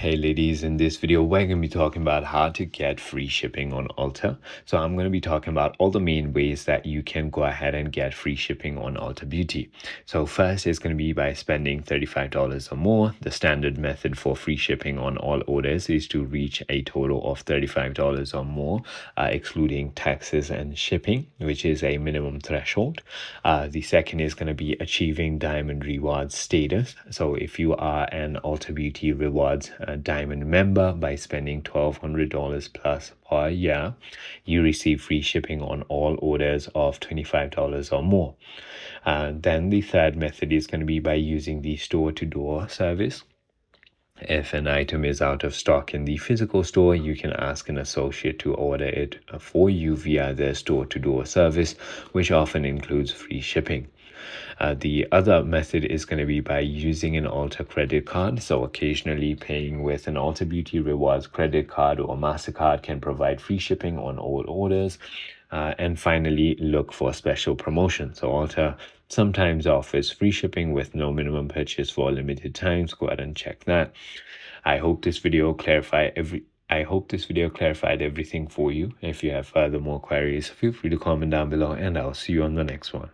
Hey ladies, in this video we're going to be talking about how to get free shipping on Ulta. So I'm going to be talking about all the main ways that you can go ahead and get free shipping on Ulta Beauty. So first is going to be by spending $35 or more. The standard method for free shipping on all orders is to reach a total of $35 or more, excluding taxes and shipping, which is a minimum threshold. The second is going to be achieving Diamond Rewards status. So if you are an Ulta Beauty Rewards Diamond member, by spending $1,200 plus per year, you receive free shipping on all orders of $25 or more. Then the third method is going to be by using the door-to-door service. If an item is out of stock in the physical store, you can ask an associate to order it for you via their door-to-door service, which often includes free shipping. The other method is going to be by using an Ulta credit card. So occasionally paying with an Ulta Beauty Rewards credit card or Mastercard can provide free shipping on all orders. And finally, look for special promotions. So Ulta sometimes offers free shipping with no minimum purchase for limited times. Go ahead and check that. I hope this video clarified everything for you. If you have further more queries, feel free to comment down below and I'll see you on the next one.